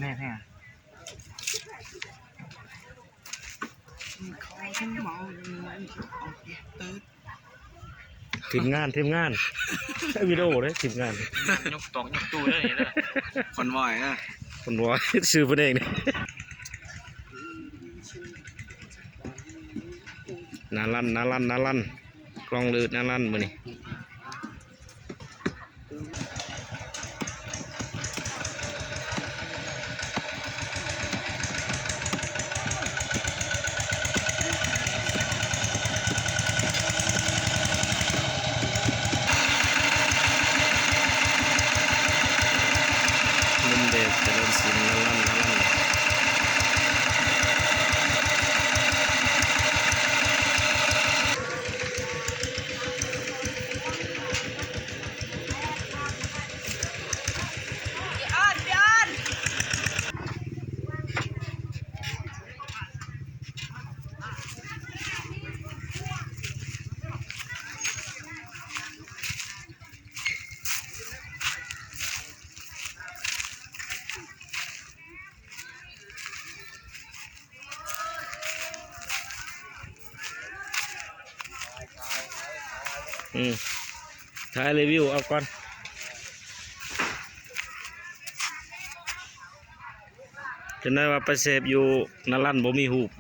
แน่แน่ทีมงานวิดีโอเลยทีมงานยกตองยกตู้ได้เลยคนวอยนะคนวอยซื้อเพื่อนเองเนี่ยนาลั่นกล้องลืดนาลั่นมือนี่เด็ดเจริญศิลป์นาลั่นถ่ายรีวิวเอาก่อนจะได้ว่าไปเสพอยู่นาลั่นบ่มีหูบ